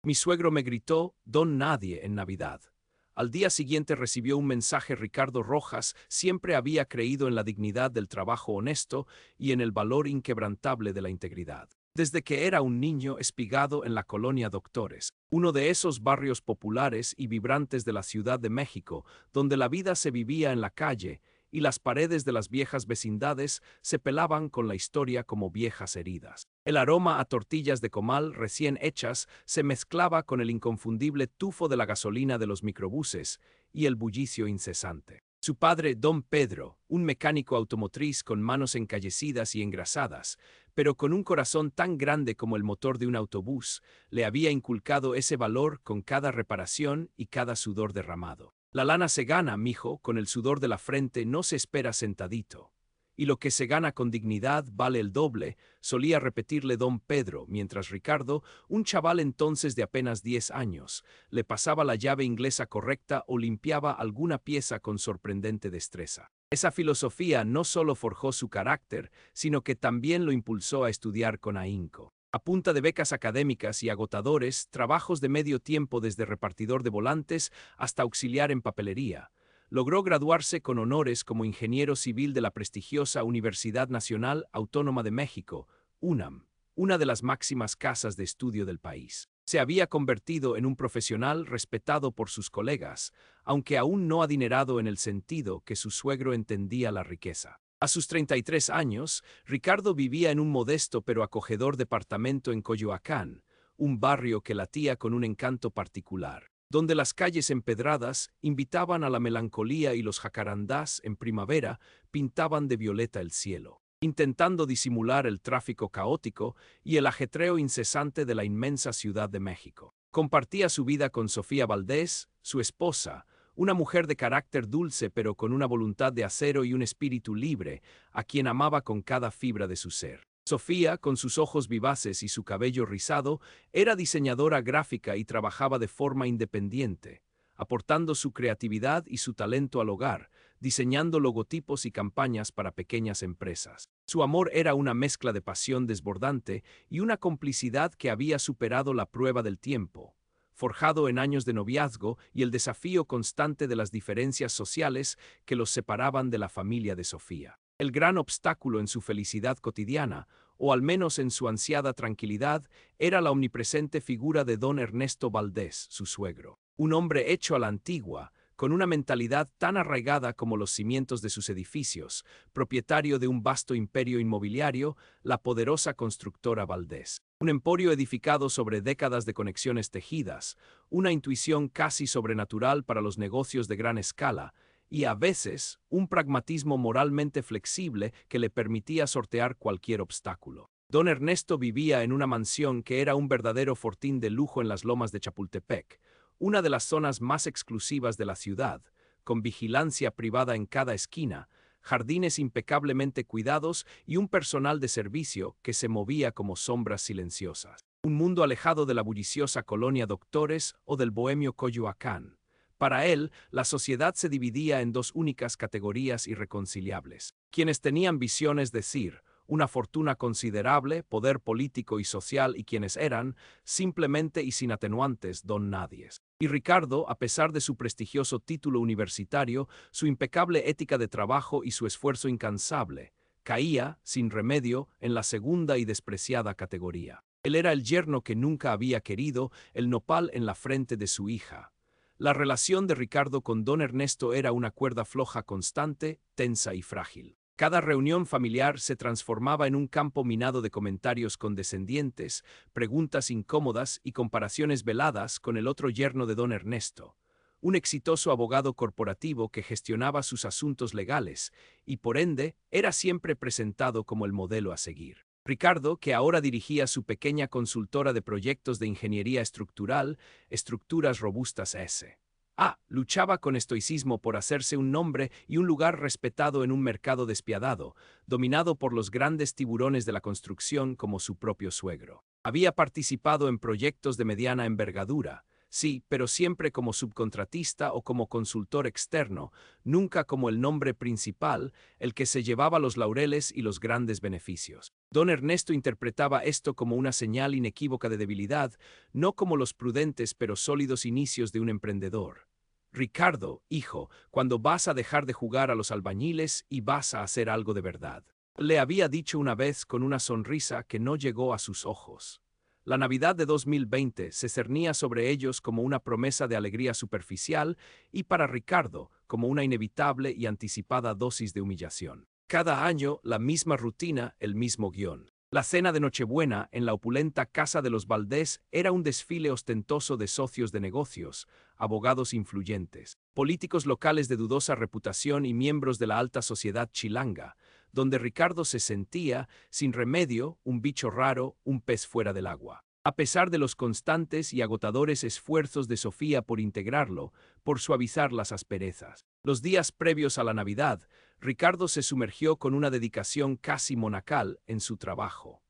Mi suegro me gritó, Don Nadie, en Navidad. Al día siguiente recibió un mensaje. Ricardo Rojas siempre había creído en la dignidad del trabajo honesto y en el valor inquebrantable de la integridad. Desde que era un niño espigado en la colonia Doctores, uno de esos barrios populares y vibrantes de la Ciudad de México, donde la vida se vivía en la calle y las paredes de las viejas vecindades se pelaban con la historia como viejas heridas. El aroma a tortillas de comal recién hechas se mezclaba con el inconfundible tufo de la gasolina de los microbuses y el bullicio incesante. Su padre, don Pedro, un mecánico automotriz con manos encallecidas y engrasadas, pero con un corazón tan grande como el motor de un autobús, le había inculcado ese valor con cada reparación y cada sudor derramado. La lana se gana, mijo, con el sudor de la frente no se espera sentadito. Y lo que se gana con dignidad vale el doble, solía repetirle don Pedro, mientras Ricardo, un chaval entonces de apenas 10 años, le pasaba la llave inglesa correcta o limpiaba alguna pieza con sorprendente destreza. Esa filosofía no solo forjó su carácter, sino que también lo impulsó a estudiar con ahínco. A punta de becas académicas y agotadores, trabajos de medio tiempo desde repartidor de volantes hasta auxiliar en papelería, logró graduarse con honores como ingeniero civil de la prestigiosa Universidad Nacional Autónoma de México, UNAM, una de las máximas casas de estudio del país. Se había convertido en un profesional respetado por sus colegas, aunque aún no adinerado en el sentido que su suegro entendía la riqueza. A sus 33 años, Ricardo vivía en un modesto pero acogedor departamento en Coyoacán, un barrio que latía con un encanto particular, donde las calles empedradas invitaban a la melancolía y los jacarandás en primavera pintaban de violeta el cielo, intentando disimular el tráfico caótico y el ajetreo incesante de la inmensa Ciudad de México. Compartía su vida con Sofía Valdés, su esposa, una mujer de carácter dulce pero con una voluntad de acero y un espíritu libre, a quien amaba con cada fibra de su ser. Sofía, con sus ojos vivaces y su cabello rizado, era diseñadora gráfica y trabajaba de forma independiente, aportando su creatividad y su talento al hogar, diseñando logotipos y campañas para pequeñas empresas. Su amor era una mezcla de pasión desbordante y una complicidad que había superado la prueba del tiempo, forjado en años de noviazgo y el desafío constante de las diferencias sociales que los separaban de la familia de Sofía. El gran obstáculo en su felicidad cotidiana, o al menos en su ansiada tranquilidad, era la omnipresente figura de don Ernesto Valdés, su suegro. Un hombre hecho a la antigua, con una mentalidad tan arraigada como los cimientos de sus edificios, propietario de un vasto imperio inmobiliario, la poderosa constructora Valdés. Un emporio edificado sobre décadas de conexiones tejidas, una intuición casi sobrenatural para los negocios de gran escala, y a veces un pragmatismo moralmente flexible que le permitía sortear cualquier obstáculo. Don Ernesto vivía en una mansión que era un verdadero fortín de lujo en las lomas de Chapultepec, una de las zonas más exclusivas de la ciudad, con vigilancia privada en cada esquina, jardines impecablemente cuidados y un personal de servicio que se movía como sombras silenciosas. Un mundo alejado de la bulliciosa colonia Doctores o del bohemio Coyoacán. Para él, la sociedad se dividía en dos únicas categorías irreconciliables. Quienes tenían visiones, decir, una fortuna considerable, poder político y social, y quienes eran, simplemente y sin atenuantes, don nadies. Y Ricardo, a pesar de su prestigioso título universitario, su impecable ética de trabajo y su esfuerzo incansable, caía, sin remedio, en la segunda y despreciada categoría. Él era el yerno que nunca había querido, el nopal en la frente de su hija. La relación de Ricardo con don Ernesto era una cuerda floja constante, tensa y frágil. Cada reunión familiar se transformaba en un campo minado de comentarios condescendientes, preguntas incómodas y comparaciones veladas con el otro yerno de don Ernesto, un exitoso abogado corporativo que gestionaba sus asuntos legales y, por ende, era siempre presentado como el modelo a seguir. Ricardo, que ahora dirigía su pequeña consultora de proyectos de ingeniería estructural, Estructuras Robustas S.A., luchaba con estoicismo por hacerse un nombre y un lugar respetado en un mercado despiadado, dominado por los grandes tiburones de la construcción como su propio suegro. Había participado en proyectos de mediana envergadura, Sí, pero siempre como subcontratista o como consultor externo, nunca como el nombre principal, el que se llevaba los laureles y los grandes beneficios. Don Ernesto interpretaba esto como una señal inequívoca de debilidad, no como los prudentes pero sólidos inicios de un emprendedor. Ricardo, hijo, cuando vas a dejar de jugar a los albañiles y vas a hacer algo de verdad. Le había dicho una vez con una sonrisa que no llegó a sus ojos. La Navidad de 2020 se cernía sobre ellos como una promesa de alegría superficial y para Ricardo como una inevitable y anticipada dosis de humillación. Cada año la misma rutina, el mismo guión. La cena de Nochebuena en la opulenta casa de los Valdés era un desfile ostentoso de socios de negocios, abogados influyentes, políticos locales de dudosa reputación y miembros de la alta sociedad chilanga, donde Ricardo se sentía, sin remedio, un bicho raro, un pez fuera del agua. A pesar de los constantes y agotadores esfuerzos de Sofía por integrarlo, por suavizar las asperezas. Los días previos a la Navidad, Ricardo se sumergió con una dedicación casi monacal en su trabajo.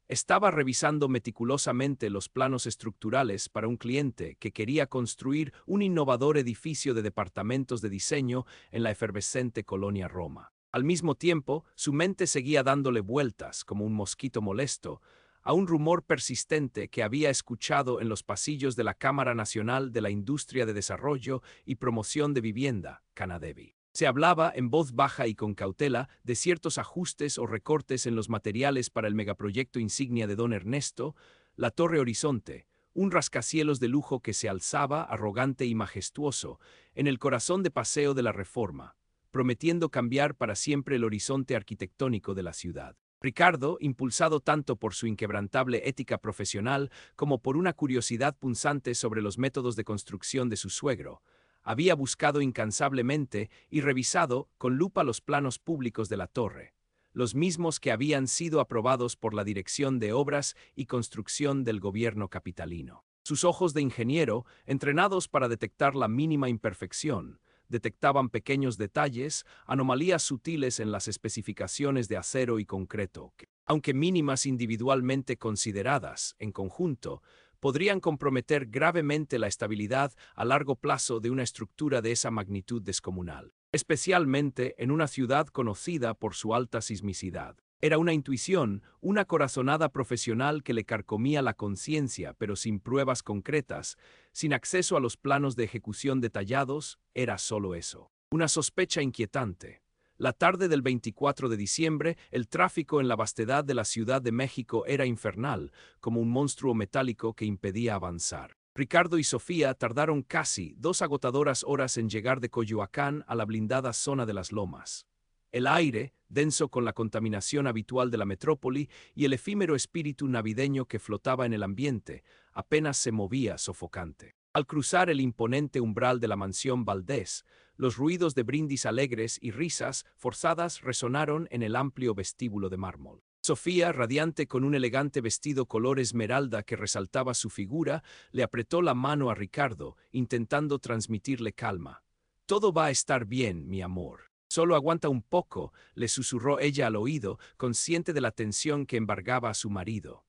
Estaba revisando meticulosamente los planos estructurales para un cliente que quería construir un innovador edificio de departamentos de diseño en la efervescente colonia Roma. Al mismo tiempo, su mente seguía dándole vueltas, como un mosquito molesto, a un rumor persistente que había escuchado en los pasillos de la Cámara Nacional de la Industria de Desarrollo y Promoción de Vivienda, Canadevi. Se hablaba en voz baja y con cautela de ciertos ajustes o recortes en los materiales para el megaproyecto insignia de don Ernesto, la Torre Horizonte, un rascacielos de lujo que se alzaba, arrogante y majestuoso, en el corazón de Paseo de la Reforma, prometiendo cambiar para siempre el horizonte arquitectónico de la ciudad. Ricardo, impulsado tanto por su inquebrantable ética profesional como por una curiosidad punzante sobre los métodos de construcción de su suegro, había buscado incansablemente y revisado con lupa los planos públicos de la torre, los mismos que habían sido aprobados por la Dirección de Obras y Construcción del gobierno capitalino. Sus ojos de ingeniero, entrenados para detectar la mínima imperfección, detectaban pequeños detalles, anomalías sutiles en las especificaciones de acero y concreto, que, aunque mínimas individualmente consideradas, en conjunto, podrían comprometer gravemente la estabilidad a largo plazo de una estructura de esa magnitud descomunal, especialmente en una ciudad conocida por su alta sismicidad. Era una intuición, una corazonada profesional que le carcomía la conciencia, pero sin pruebas concretas, sin acceso a los planos de ejecución detallados, era solo eso. Una sospecha inquietante. La tarde del 24 de diciembre, el tráfico en la vastedad de la Ciudad de México era infernal, como un monstruo metálico que impedía avanzar. Ricardo y Sofía tardaron casi 2 agotadoras horas en llegar de Coyoacán a la blindada zona de las Lomas. El aire, denso con la contaminación habitual de la metrópoli y el efímero espíritu navideño que flotaba en el ambiente, apenas se movía sofocante. Al cruzar el imponente umbral de la mansión Valdés, los ruidos de brindis alegres y risas forzadas resonaron en el amplio vestíbulo de mármol. Sofía, radiante con un elegante vestido color esmeralda que resaltaba su figura, le apretó la mano a Ricardo, intentando transmitirle calma. «Todo va a estar bien, mi amor. Solo aguanta un poco», le susurró ella al oído, consciente de la tensión que embargaba a su marido.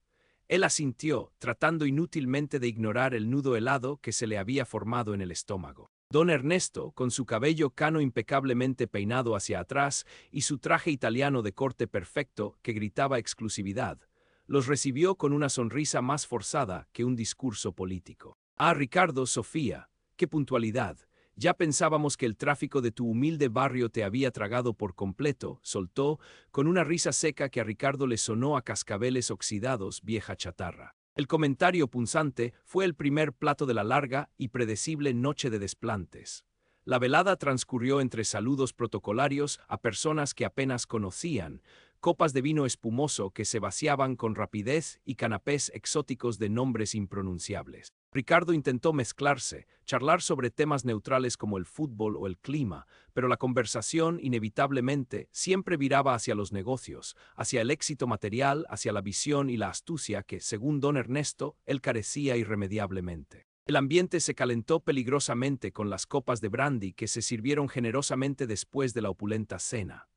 Él asintió, tratando inútilmente de ignorar el nudo helado que se le había formado en el estómago. Don Ernesto, con su cabello cano impecablemente peinado hacia atrás y su traje italiano de corte perfecto que gritaba exclusividad, los recibió con una sonrisa más forzada que un discurso político. «Ah, Ricardo, Sofía, qué puntualidad. Ya pensábamos que el tráfico de tu humilde barrio te había tragado por completo», soltó, con una risa seca que a Ricardo le sonó a cascabeles oxidados, vieja chatarra. El comentario punzante fue el primer plato de la larga y predecible noche de desplantes. La velada transcurrió entre saludos protocolarios a personas que apenas conocían, copas de vino espumoso que se vaciaban con rapidez y canapés exóticos de nombres impronunciables. Ricardo intentó mezclarse, charlar sobre temas neutrales como el fútbol o el clima, pero la conversación, inevitablemente, siempre viraba hacia los negocios, hacia el éxito material, hacia la visión y la astucia que, según don Ernesto, él carecía irremediablemente. El ambiente se calentó peligrosamente con las copas de brandy que se sirvieron generosamente después de la opulenta cena.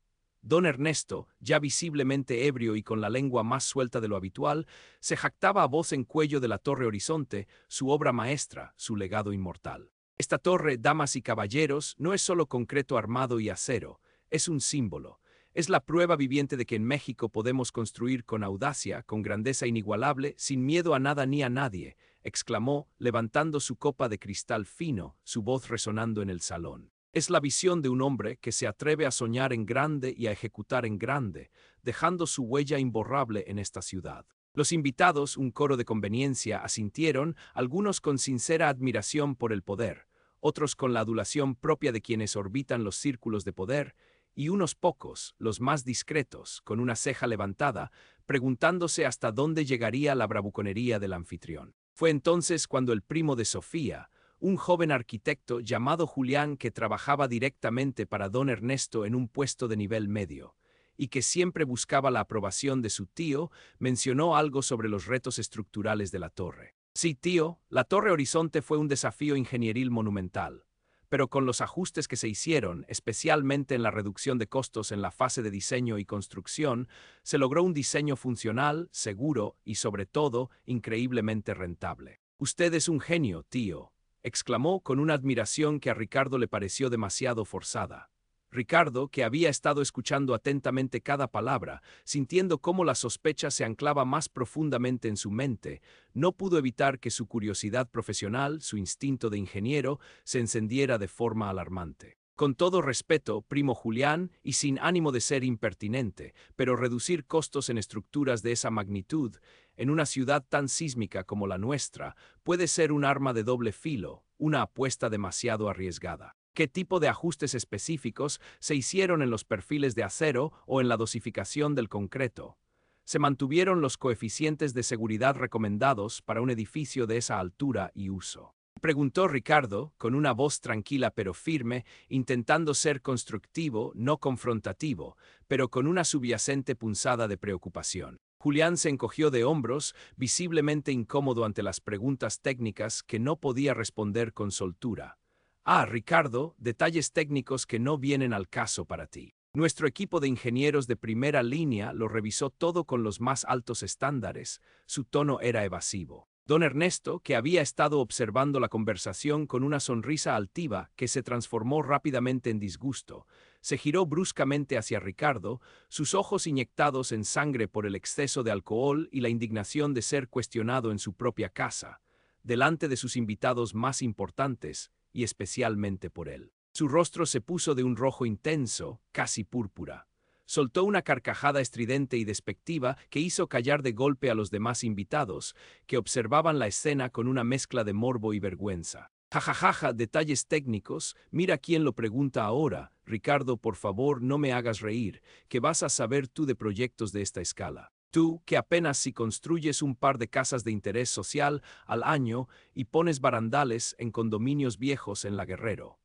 Don Ernesto, ya visiblemente ebrio y con la lengua más suelta de lo habitual, se jactaba a voz en cuello de la Torre Horizonte, su obra maestra, su legado inmortal. Esta torre, damas y caballeros, no es solo concreto armado y acero, es un símbolo. Es la prueba viviente de que en México podemos construir con audacia, con grandeza inigualable, sin miedo a nada ni a nadie, exclamó, levantando su copa de cristal fino, su voz resonando en el salón. Es la visión de un hombre que se atreve a soñar en grande y a ejecutar en grande, dejando su huella imborrable en esta ciudad. Los invitados, un coro de conveniencia, asintieron, algunos con sincera admiración por el poder, otros con la adulación propia de quienes orbitan los círculos de poder, y unos pocos, los más discretos, con una ceja levantada, preguntándose hasta dónde llegaría la bravuconería del anfitrión. Fue entonces cuando el primo de Sofía, un joven arquitecto llamado Julián que trabajaba directamente para don Ernesto en un puesto de nivel medio, y que siempre buscaba la aprobación de su tío, mencionó algo sobre los retos estructurales de la torre. Sí, tío, la Torre Horizonte fue un desafío ingenieril monumental, pero con los ajustes que se hicieron, especialmente en la reducción de costos en la fase de diseño y construcción, se logró un diseño funcional, seguro y, sobre todo, increíblemente rentable. Usted es un genio, tío, exclamó con una admiración que a Ricardo le pareció demasiado forzada. Ricardo, que había estado escuchando atentamente cada palabra, sintiendo cómo la sospecha se anclaba más profundamente en su mente, no pudo evitar que su curiosidad profesional, su instinto de ingeniero, se encendiera de forma alarmante. Con todo respeto, primo Julián, y sin ánimo de ser impertinente, pero reducir costos en estructuras de esa magnitud, en una ciudad tan sísmica como la nuestra, puede ser un arma de doble filo, una apuesta demasiado arriesgada. ¿Qué tipo de ajustes específicos se hicieron en los perfiles de acero o en la dosificación del concreto? ¿Se mantuvieron los coeficientes de seguridad recomendados para un edificio de esa altura y uso? Preguntó Ricardo, con una voz tranquila pero firme, intentando ser constructivo, no confrontativo, pero con una subyacente punzada de preocupación. Julián se encogió de hombros, visiblemente incómodo ante las preguntas técnicas que no podía responder con soltura. Ah, Ricardo, detalles técnicos que no vienen al caso para ti. Nuestro equipo de ingenieros de primera línea lo revisó todo con los más altos estándares. Su tono era evasivo. Don Ernesto, que había estado observando la conversación con una sonrisa altiva que se transformó rápidamente en disgusto, se giró bruscamente hacia Ricardo, sus ojos inyectados en sangre por el exceso de alcohol y la indignación de ser cuestionado en su propia casa, delante de sus invitados más importantes, y especialmente por él. Su rostro se puso de un rojo intenso, casi púrpura. Soltó una carcajada estridente y despectiva que hizo callar de golpe a los demás invitados, que observaban la escena con una mezcla de morbo y vergüenza. Jajajaja, detalles técnicos, mira quién lo pregunta ahora. Ricardo, por favor, no me hagas reír, que vas a saber tú de proyectos de esta escala. Tú, que apenas si construyes un par de casas de interés social al año y pones barandales en condominios viejos en La Guerrero.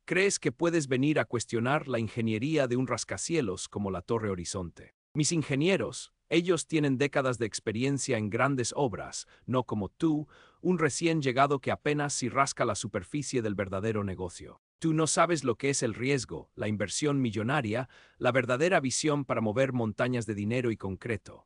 ¿Crees que puedes venir a cuestionar la ingeniería de un rascacielos como la Torre Horizonte? Mis ingenieros, ellos tienen décadas de experiencia en grandes obras, no como tú, un recién llegado que apenas si rasca la superficie del verdadero negocio. Tú no sabes lo que es el riesgo, la inversión millonaria, la verdadera visión para mover montañas de dinero y concreto.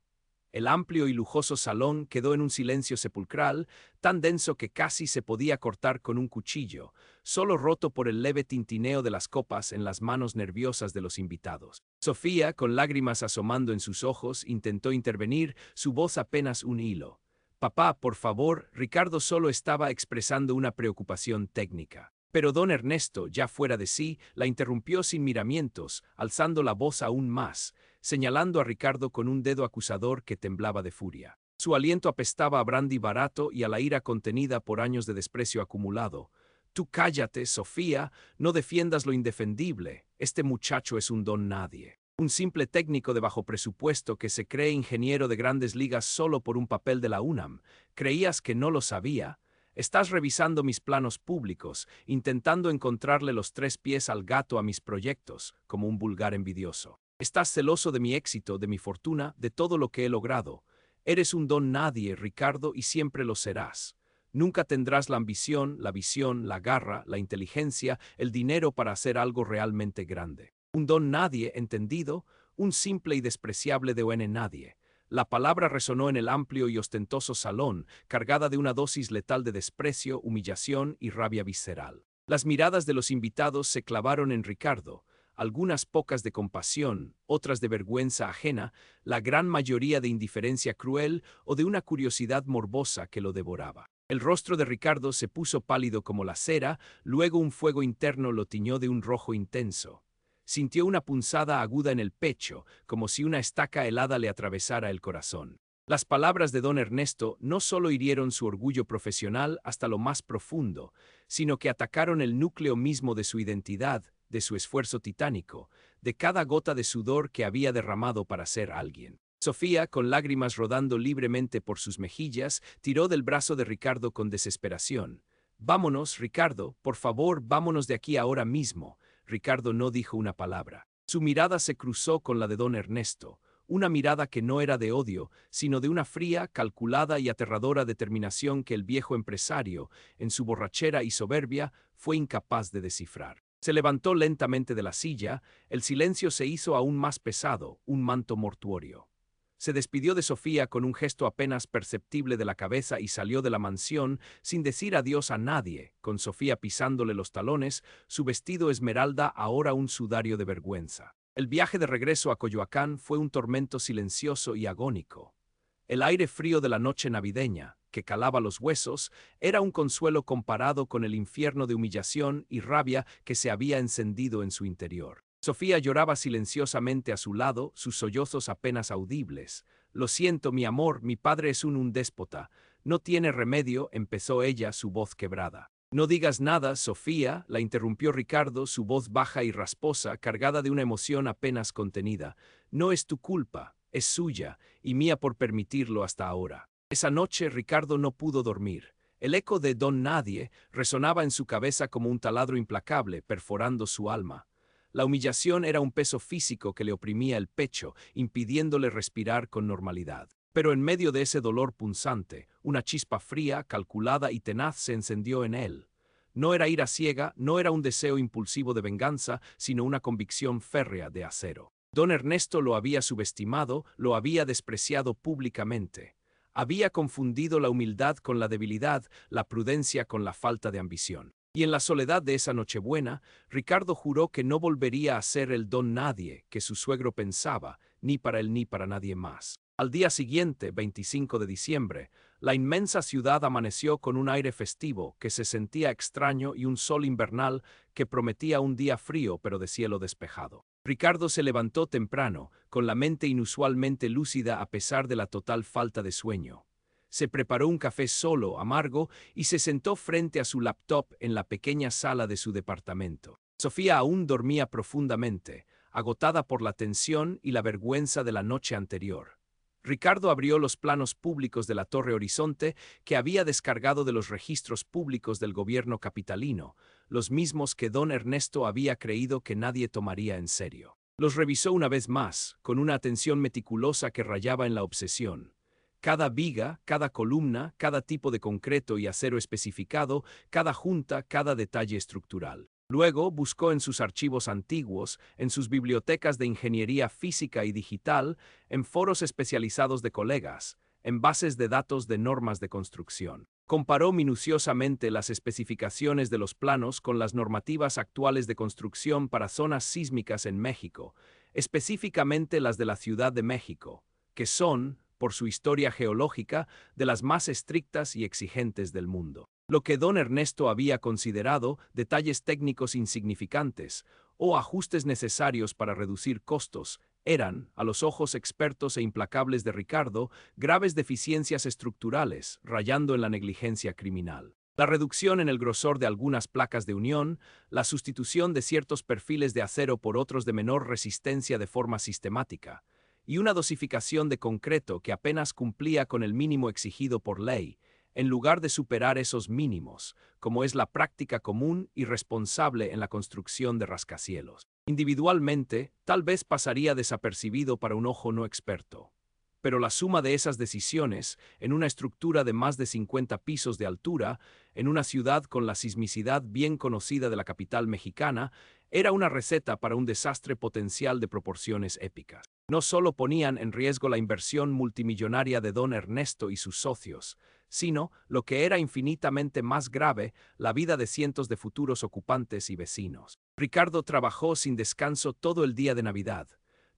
El amplio y lujoso salón quedó en un silencio sepulcral, tan denso que casi se podía cortar con un cuchillo, solo roto por el leve tintineo de las copas en las manos nerviosas de los invitados. Sofía, con lágrimas asomando en sus ojos, intentó intervenir, su voz apenas un hilo. Papá, por favor, Ricardo solo estaba expresando una preocupación técnica. Pero don Ernesto, ya fuera de sí, la interrumpió sin miramientos, alzando la voz aún más, señalando a Ricardo con un dedo acusador que temblaba de furia. Su aliento apestaba a brandy barato y a la ira contenida por años de desprecio acumulado. Tú cállate, Sofía, no defiendas lo indefendible. Este muchacho es un don nadie. Un simple técnico de bajo presupuesto que se cree ingeniero de grandes ligas solo por un papel de la UNAM. ¿Creías que no lo sabía? Estás revisando mis planos públicos, intentando encontrarle los tres pies al gato a mis proyectos, como un vulgar envidioso. Estás celoso de mi éxito, de mi fortuna, de todo lo que he logrado. Eres un don nadie, Ricardo, y siempre lo serás. Nunca tendrás la ambición, la visión, la garra, la inteligencia, el dinero para hacer algo realmente grande. Un don nadie, ¿entendido? un simple y despreciable don nadie. La palabra resonó en el amplio y ostentoso salón, cargada de una dosis letal de desprecio, humillación y rabia visceral. Las miradas de los invitados se clavaron en Ricardo, algunas pocas de compasión, otras de vergüenza ajena, la gran mayoría de indiferencia cruel o de una curiosidad morbosa que lo devoraba. El rostro de Ricardo se puso pálido como la cera, luego un fuego interno lo tiñó de un rojo intenso. Sintió una punzada aguda en el pecho, como si una estaca helada le atravesara el corazón. Las palabras de don Ernesto no solo hirieron su orgullo profesional hasta lo más profundo, sino que atacaron el núcleo mismo de su identidad, de su esfuerzo titánico, de cada gota de sudor que había derramado para ser alguien. Sofía, con lágrimas rodando libremente por sus mejillas, tiró del brazo de Ricardo con desesperación. «Vámonos, Ricardo, por favor, vámonos de aquí ahora mismo». Ricardo no dijo una palabra. Su mirada se cruzó con la de don Ernesto, una mirada que no era de odio, sino de una fría, calculada y aterradora determinación que el viejo empresario, en su borrachera y soberbia, fue incapaz de descifrar. Se levantó lentamente de la silla, el silencio se hizo aún más pesado, un manto mortuorio. Se despidió de Sofía con un gesto apenas perceptible de la cabeza y salió de la mansión sin decir adiós a nadie, con Sofía pisándole los talones, su vestido esmeralda ahora un sudario de vergüenza. El viaje de regreso a Coyoacán fue un tormento silencioso y agónico. El aire frío de la noche navideña, que calaba los huesos, era un consuelo comparado con el infierno de humillación y rabia que se había encendido en su interior. Sofía lloraba silenciosamente a su lado, sus sollozos apenas audibles. «Lo siento, mi amor, mi padre es un déspota. No tiene remedio», empezó ella, su voz quebrada. «No digas nada, Sofía», la interrumpió Ricardo, su voz baja y rasposa, cargada de una emoción apenas contenida. «No es tu culpa, es suya, y mía por permitirlo hasta ahora». Esa noche Ricardo no pudo dormir. El eco de Don Nadie resonaba en su cabeza como un taladro implacable, perforando su alma. La humillación era un peso físico que le oprimía el pecho, impidiéndole respirar con normalidad. Pero en medio de ese dolor punzante, una chispa fría, calculada y tenaz se encendió en él. No era ira ciega, no era un deseo impulsivo de venganza, sino una convicción férrea de acero. Don Ernesto lo había subestimado, lo había despreciado públicamente. Había confundido la humildad con la debilidad, la prudencia con la falta de ambición. Y en la soledad de esa Nochebuena, Ricardo juró que no volvería a ser el don nadie que su suegro pensaba, ni para él ni para nadie más. Al día siguiente, 25 de diciembre, la inmensa ciudad amaneció con un aire festivo que se sentía extraño y un sol invernal que prometía un día frío pero de cielo despejado. Ricardo se levantó temprano, con la mente inusualmente lúcida a pesar de la total falta de sueño. Se preparó un café solo, amargo, y se sentó frente a su laptop en la pequeña sala de su departamento. Sofía aún dormía profundamente, agotada por la tensión y la vergüenza de la noche anterior. Ricardo abrió los planos públicos de la Torre Horizonte que había descargado de los registros públicos del gobierno capitalino, los mismos que don Ernesto había creído que nadie tomaría en serio. Los revisó una vez más, con una atención meticulosa que rayaba en la obsesión. Cada viga, cada columna, cada tipo de concreto y acero especificado, cada junta, cada detalle estructural. Luego buscó en sus archivos antiguos, en sus bibliotecas de ingeniería física y digital, en foros especializados de colegas, en bases de datos de normas de construcción. Comparó minuciosamente las especificaciones de los planos con las normativas actuales de construcción para zonas sísmicas en México, específicamente las de la Ciudad de México, que son, por su historia geológica, de las más estrictas y exigentes del mundo. Lo que don Ernesto había considerado detalles técnicos insignificantes o ajustes necesarios para reducir costos, eran, a los ojos expertos e implacables de Ricardo, graves deficiencias estructurales, rayando en la negligencia criminal. La reducción en el grosor de algunas placas de unión, la sustitución de ciertos perfiles de acero por otros de menor resistencia de forma sistemática, y una dosificación de concreto que apenas cumplía con el mínimo exigido por ley, en lugar de superar esos mínimos, como es la práctica común y responsable en la construcción de rascacielos. Individualmente, tal vez pasaría desapercibido para un ojo no experto. Pero la suma de esas decisiones, en una estructura de más de 50 pisos de altura, en una ciudad con la sismicidad bien conocida de la capital mexicana, era una receta para un desastre potencial de proporciones épicas. No solo ponían en riesgo la inversión multimillonaria de don Ernesto y sus socios, sino, lo que era infinitamente más grave, la vida de cientos de futuros ocupantes y vecinos. Ricardo trabajó sin descanso todo el día de Navidad.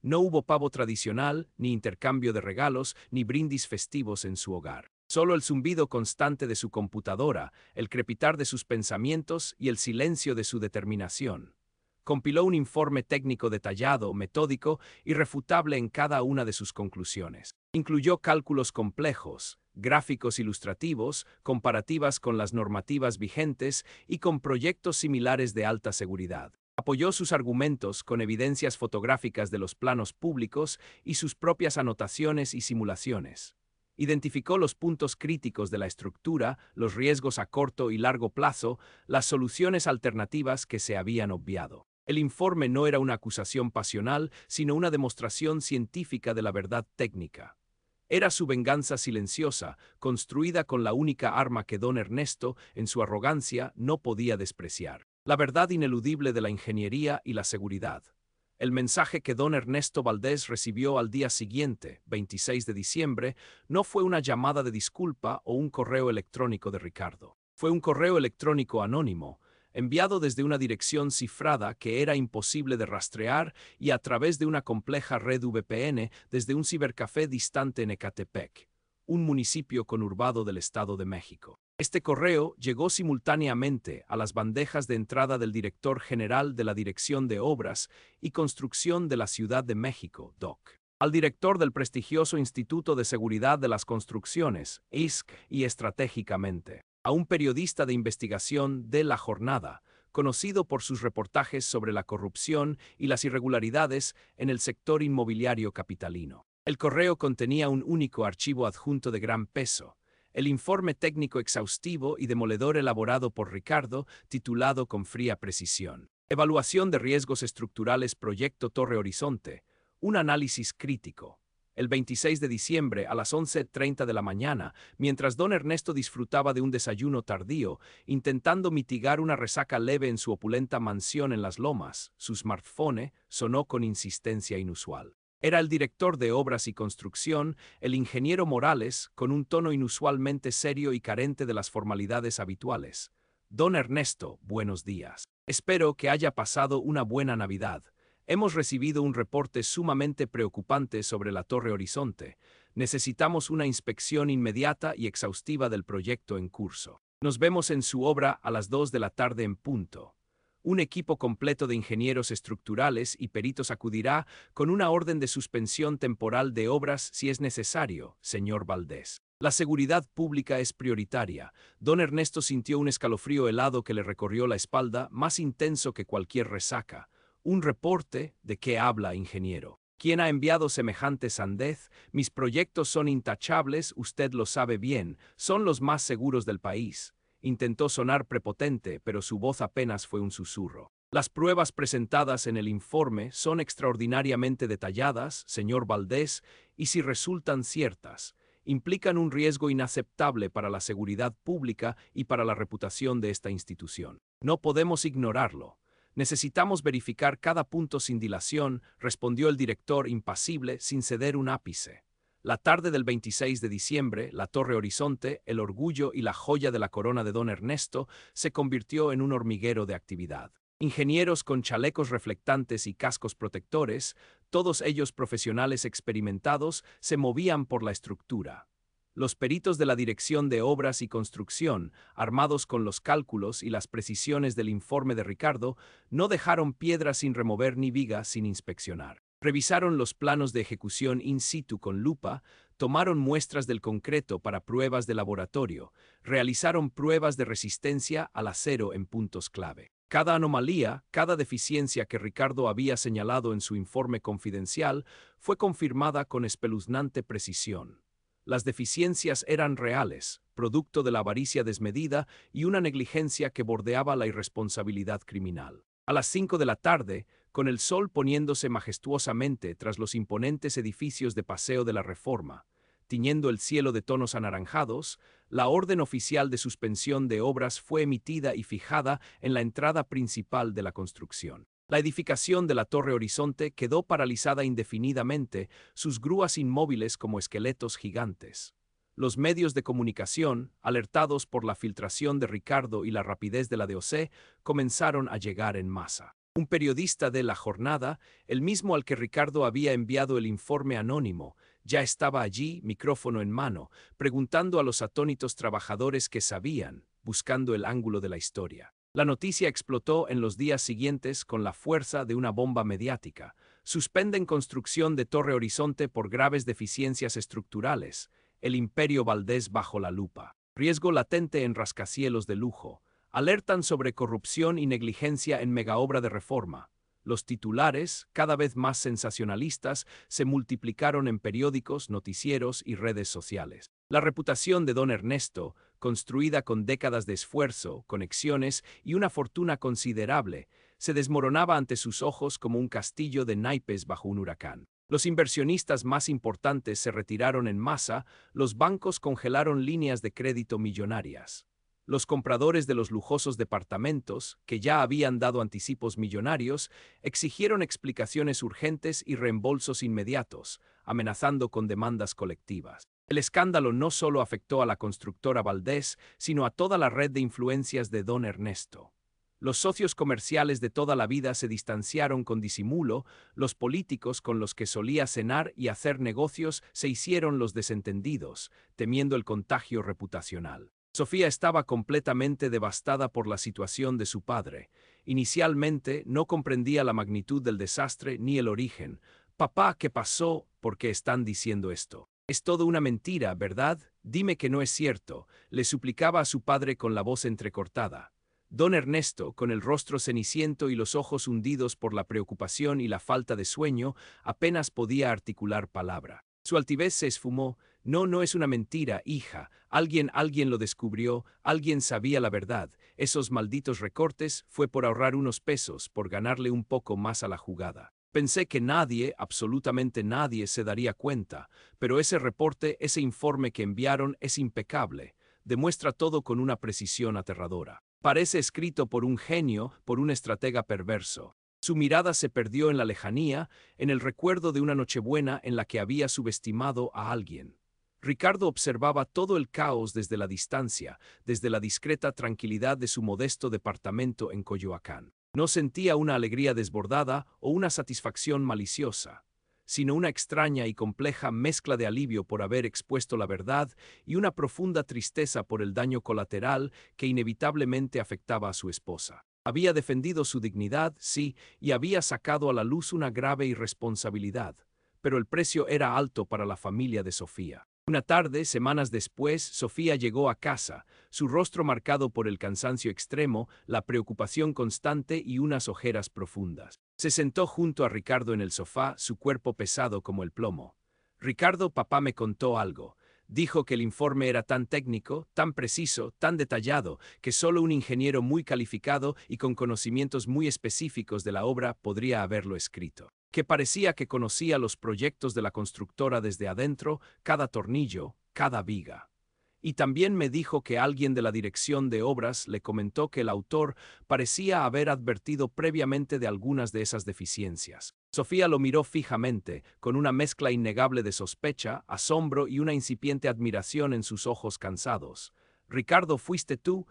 No hubo pavo tradicional, ni intercambio de regalos, ni brindis festivos en su hogar. Solo el zumbido constante de su computadora, el crepitar de sus pensamientos y el silencio de su determinación. Compiló un informe técnico detallado, metódico y refutable en cada una de sus conclusiones. Incluyó cálculos complejos, gráficos ilustrativos, comparativas con las normativas vigentes y con proyectos similares de alta seguridad. Apoyó sus argumentos con evidencias fotográficas de los planos públicos y sus propias anotaciones y simulaciones. Identificó los puntos críticos de la estructura, los riesgos a corto y largo plazo, las soluciones alternativas que se habían obviado. El informe no era una acusación pasional, sino una demostración científica de la verdad técnica. Era su venganza silenciosa, construida con la única arma que don Ernesto, en su arrogancia, no podía despreciar: la verdad ineludible de la ingeniería y la seguridad. El mensaje que don Ernesto Valdés recibió al día siguiente, 26 de diciembre, no fue una llamada de disculpa o un correo electrónico de Ricardo. Fue un correo electrónico anónimo, enviado desde una dirección cifrada que era imposible de rastrear y a través de una compleja red VPN desde un cibercafé distante en Ecatepec, un municipio conurbado del Estado de México. Este correo llegó simultáneamente a las bandejas de entrada del director general de la Dirección de Obras y Construcción de la Ciudad de México, DOC, al director del prestigioso Instituto de Seguridad de las Construcciones, ISC, y estratégicamente a un periodista de investigación de La Jornada, conocido por sus reportajes sobre la corrupción y las irregularidades en el sector inmobiliario capitalino. El correo contenía un único archivo adjunto de gran peso: el informe técnico exhaustivo y demoledor elaborado por Ricardo, titulado con fría precisión: Evaluación de riesgos estructurales Proyecto Torre Horizonte, un análisis crítico. El 26 de diciembre a las 11:30 de la mañana, mientras don Ernesto disfrutaba de un desayuno tardío, intentando mitigar una resaca leve en su opulenta mansión en Las Lomas, su smartphone sonó con insistencia inusual. Era el director de Obras y Construcción, el ingeniero Morales, con un tono inusualmente serio y carente de las formalidades habituales. Don Ernesto, buenos días. Espero que haya pasado una buena Navidad. Hemos recibido un reporte sumamente preocupante sobre la Torre Horizonte. Necesitamos una inspección inmediata y exhaustiva del proyecto en curso. Nos vemos en su obra a las 2 de la tarde en punto. Un equipo completo de ingenieros estructurales y peritos acudirá con una orden de suspensión temporal de obras si es necesario, señor Valdés. La seguridad pública es prioritaria. Don Ernesto sintió un escalofrío helado que le recorrió la espalda, más intenso que cualquier resaca. Un reporte. ¿De qué habla, ingeniero? ¿Quién ha enviado semejante sandez? Mis proyectos son intachables, usted lo sabe bien, son los más seguros del país. Intentó sonar prepotente, pero su voz apenas fue un susurro. Las pruebas presentadas en el informe son extraordinariamente detalladas, señor Valdés, y si resultan ciertas, implican un riesgo inaceptable para la seguridad pública y para la reputación de esta institución. No podemos ignorarlo. Necesitamos verificar cada punto sin dilación, respondió el director impasible sin ceder un ápice. La tarde del 26 de diciembre, la Torre Horizonte, el orgullo y la joya de la corona de don Ernesto, se convirtió en un hormiguero de actividad. Ingenieros con chalecos reflectantes y cascos protectores, todos ellos profesionales experimentados, se movían por la estructura. Los peritos de la Dirección de Obras y Construcción, armados con los cálculos y las precisiones del informe de Ricardo, no dejaron piedra sin remover ni viga sin inspeccionar. Revisaron los planos de ejecución in situ con lupa, tomaron muestras del concreto para pruebas de laboratorio, realizaron pruebas de resistencia al acero en puntos clave. Cada anomalía, cada deficiencia que Ricardo había señalado en su informe confidencial fue confirmada con espeluznante precisión. Las deficiencias eran reales, producto de la avaricia desmedida y una negligencia que bordeaba la irresponsabilidad criminal. A las 5 de la tarde, con el sol poniéndose majestuosamente tras los imponentes edificios de Paseo de la Reforma, tiñendo el cielo de tonos anaranjados, la orden oficial de suspensión de obras fue emitida y fijada en la entrada principal de la construcción. La edificación de la Torre Horizonte quedó paralizada indefinidamente, sus grúas inmóviles como esqueletos gigantes. Los medios de comunicación, alertados por la filtración de Ricardo y la rapidez de la DOC, comenzaron a llegar en masa. Un periodista de La Jornada, el mismo al que Ricardo había enviado el informe anónimo, ya estaba allí, micrófono en mano, preguntando a los atónitos trabajadores qué sabían, buscando el ángulo de la historia. La noticia explotó en los días siguientes con la fuerza de una bomba mediática. Suspenden construcción de Torre Horizonte por graves deficiencias estructurales. El Imperio Valdés bajo la lupa. Riesgo latente en rascacielos de lujo. Alertan sobre corrupción y negligencia en megaobra de reforma. Los titulares, cada vez más sensacionalistas, se multiplicaron en periódicos, noticieros y redes sociales. La reputación de don Ernesto, construida con décadas de esfuerzo, conexiones y una fortuna considerable, se desmoronaba ante sus ojos como un castillo de naipes bajo un huracán. Los inversionistas más importantes se retiraron en masa, los bancos congelaron líneas de crédito millonarias. Los compradores de los lujosos departamentos, que ya habían dado anticipos millonarios, exigieron explicaciones urgentes y reembolsos inmediatos, amenazando con demandas colectivas. El escándalo no solo afectó a la constructora Valdés, sino a toda la red de influencias de don Ernesto. Los socios comerciales de toda la vida se distanciaron con disimulo, los políticos con los que solía cenar y hacer negocios se hicieron los desentendidos, temiendo el contagio reputacional. Sofía estaba completamente devastada por la situación de su padre. Inicialmente no comprendía la magnitud del desastre ni el origen. «Papá, ¿qué pasó? ¿Por qué están diciendo esto? Es todo una mentira, ¿verdad? Dime que no es cierto», le suplicaba a su padre con la voz entrecortada. Don Ernesto, con el rostro ceniciento y los ojos hundidos por la preocupación y la falta de sueño, apenas podía articular palabra. Su altivez se esfumó. No es una mentira, hija. Alguien lo descubrió, alguien sabía la verdad. Esos malditos recortes fue por ahorrar unos pesos, por ganarle un poco más a la jugada. Pensé que nadie, absolutamente nadie, se daría cuenta, pero ese reporte, ese informe que enviaron es impecable. Demuestra todo con una precisión aterradora. Parece escrito por un genio, por un estratega perverso. Su mirada se perdió en la lejanía, en el recuerdo de una Nochebuena en la que había subestimado a alguien. Ricardo observaba todo el caos desde la distancia, desde la discreta tranquilidad de su modesto departamento en Coyoacán. No sentía una alegría desbordada o una satisfacción maliciosa, sino una extraña y compleja mezcla de alivio por haber expuesto la verdad y una profunda tristeza por el daño colateral que inevitablemente afectaba a su esposa. Había defendido su dignidad, sí, y había sacado a la luz una grave irresponsabilidad, pero el precio era alto para la familia de Sofía. Una tarde, semanas después, Sofía llegó a casa, su rostro marcado por el cansancio extremo, la preocupación constante y unas ojeras profundas. Se sentó junto a Ricardo en el sofá, su cuerpo pesado como el plomo. «Ricardo, papá me contó algo. Dijo que el informe era tan técnico, tan preciso, tan detallado, que solo un ingeniero muy calificado y con conocimientos muy específicos de la obra podría haberlo escrito. Que parecía que conocía los proyectos de la constructora desde adentro, cada tornillo, cada viga. Y también me dijo que alguien de la dirección de obras le comentó que el autor parecía haber advertido previamente de algunas de esas deficiencias». Sofía lo miró fijamente, con una mezcla innegable de sospecha, asombro y una incipiente admiración en sus ojos cansados. «Ricardo, fuiste tú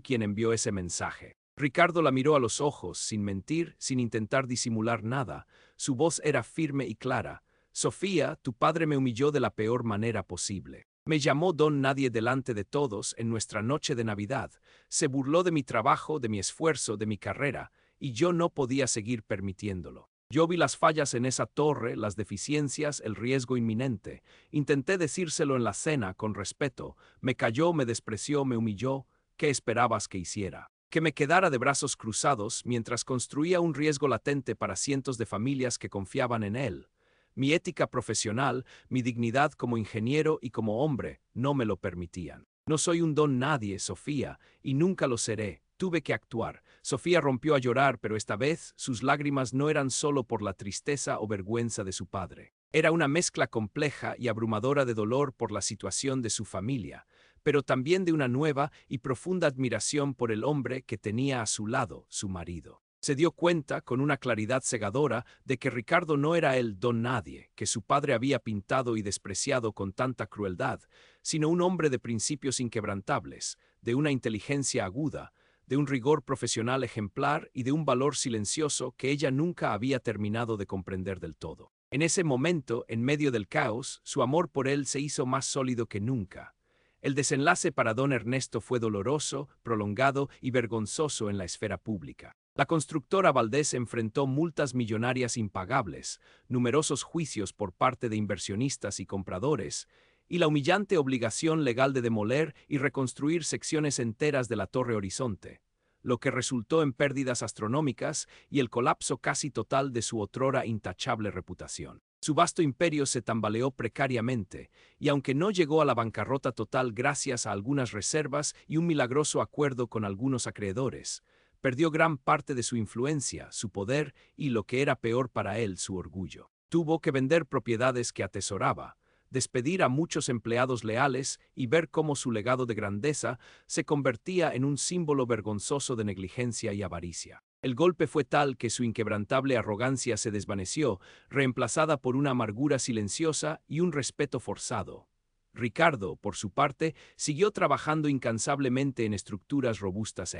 quien envió ese mensaje». Ricardo la miró a los ojos, sin mentir, sin intentar disimular nada. Su voz era firme y clara. «Sofía, tu padre me humilló de la peor manera posible. Me llamó don nadie delante de todos en nuestra noche de Navidad. Se burló de mi trabajo, de mi esfuerzo, de mi carrera, y yo no podía seguir permitiéndolo. Yo vi las fallas en esa torre, las deficiencias, el riesgo inminente. Intenté decírselo en la cena, con respeto. Me calló, me despreció, me humilló. ¿Qué esperabas que hiciera? Que me quedara de brazos cruzados mientras construía un riesgo latente para cientos de familias que confiaban en él. Mi ética profesional, mi dignidad como ingeniero y como hombre no me lo permitían. No soy un don nadie, Sofía, y nunca lo seré. Tuve que actuar. Sofía rompió a llorar, pero esta vez sus lágrimas no eran solo por la tristeza o vergüenza de su padre. Era una mezcla compleja y abrumadora de dolor por la situación de su familia, pero también de una nueva y profunda admiración por el hombre que tenía a su lado, su marido. Se dio cuenta, con una claridad cegadora, de que Ricardo no era el don nadie que su padre había pintado y despreciado con tanta crueldad, sino un hombre de principios inquebrantables, de una inteligencia aguda, de un rigor profesional ejemplar y de un valor silencioso que ella nunca había terminado de comprender del todo. En ese momento, en medio del caos, su amor por él se hizo más sólido que nunca. El desenlace para don Ernesto fue doloroso, prolongado y vergonzoso en la esfera pública. La constructora Valdés enfrentó multas millonarias impagables, numerosos juicios por parte de inversionistas y compradores, y la humillante obligación legal de demoler y reconstruir secciones enteras de la Torre Horizonte, lo que resultó en pérdidas astronómicas y el colapso casi total de su otrora intachable reputación. Su vasto imperio se tambaleó precariamente, y aunque no llegó a la bancarrota total gracias a algunas reservas y un milagroso acuerdo con algunos acreedores, perdió gran parte de su influencia, su poder y, lo que era peor para él, su orgullo. Tuvo que vender propiedades que atesoraba, despedir a muchos empleados leales y ver cómo su legado de grandeza se convertía en un símbolo vergonzoso de negligencia y avaricia. El golpe fue tal que su inquebrantable arrogancia se desvaneció, reemplazada por una amargura silenciosa y un respeto forzado. Ricardo, por su parte, siguió trabajando incansablemente en estructuras robustas.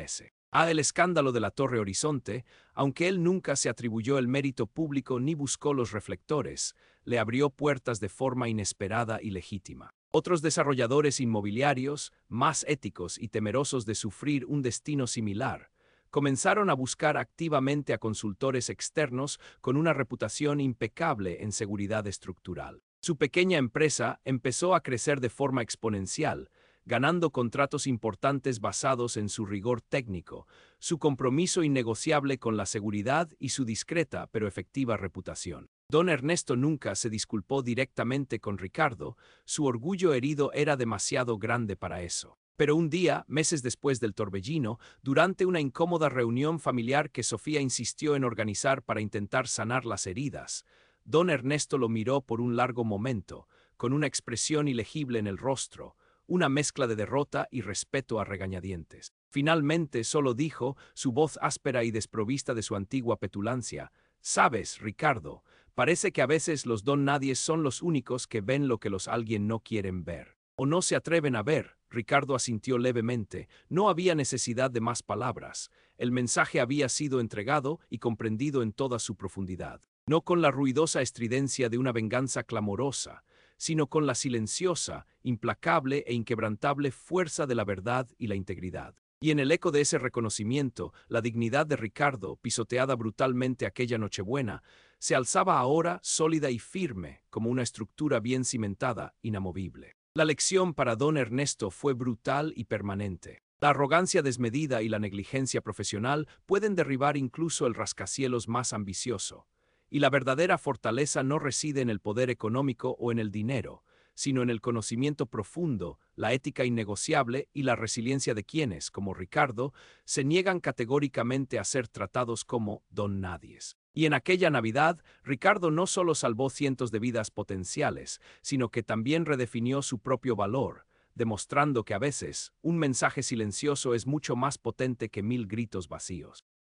El escándalo de la Torre Horizonte, aunque él nunca se atribuyó el mérito público ni buscó los reflectores, le abrió puertas de forma inesperada y legítima. Otros desarrolladores inmobiliarios, más éticos y temerosos de sufrir un destino similar, comenzaron a buscar activamente a consultores externos con una reputación impecable en seguridad estructural. Su pequeña empresa empezó a crecer de forma exponencial, ganando contratos importantes basados en su rigor técnico, su compromiso innegociable con la seguridad y su discreta pero efectiva reputación. Don Ernesto nunca se disculpó directamente con Ricardo, su orgullo herido era demasiado grande para eso. Pero un día, meses después del torbellino, durante una incómoda reunión familiar que Sofía insistió en organizar para intentar sanar las heridas, don Ernesto lo miró por un largo momento, con una expresión ilegible en el rostro, una mezcla de derrota y respeto a regañadientes. Finalmente solo dijo, su voz áspera y desprovista de su antigua petulancia: «Sabes, Ricardo, parece que a veces los don nadies son los únicos que ven lo que los alguien no quieren ver. O no se atreven a ver». Ricardo asintió levemente. No había necesidad de más palabras. El mensaje había sido entregado y comprendido en toda su profundidad. No con la ruidosa estridencia de una venganza clamorosa, sino con la silenciosa, implacable e inquebrantable fuerza de la verdad y la integridad. Y en el eco de ese reconocimiento, la dignidad de Ricardo, pisoteada brutalmente aquella Nochebuena, se alzaba ahora sólida y firme, como una estructura bien cimentada, inamovible. La lección para don Ernesto fue brutal y permanente. La arrogancia desmedida y la negligencia profesional pueden derribar incluso el rascacielos más ambicioso. Y la verdadera fortaleza no reside en el poder económico o en el dinero, sino en el conocimiento profundo, la ética innegociable y la resiliencia de quienes, como Ricardo, se niegan categóricamente a ser tratados como don nadies. Y en aquella Navidad, Ricardo no solo salvó cientos de vidas potenciales, sino que también redefinió su propio valor, demostrando que a veces un mensaje silencioso es mucho más potente que 1000 gritos vacíos.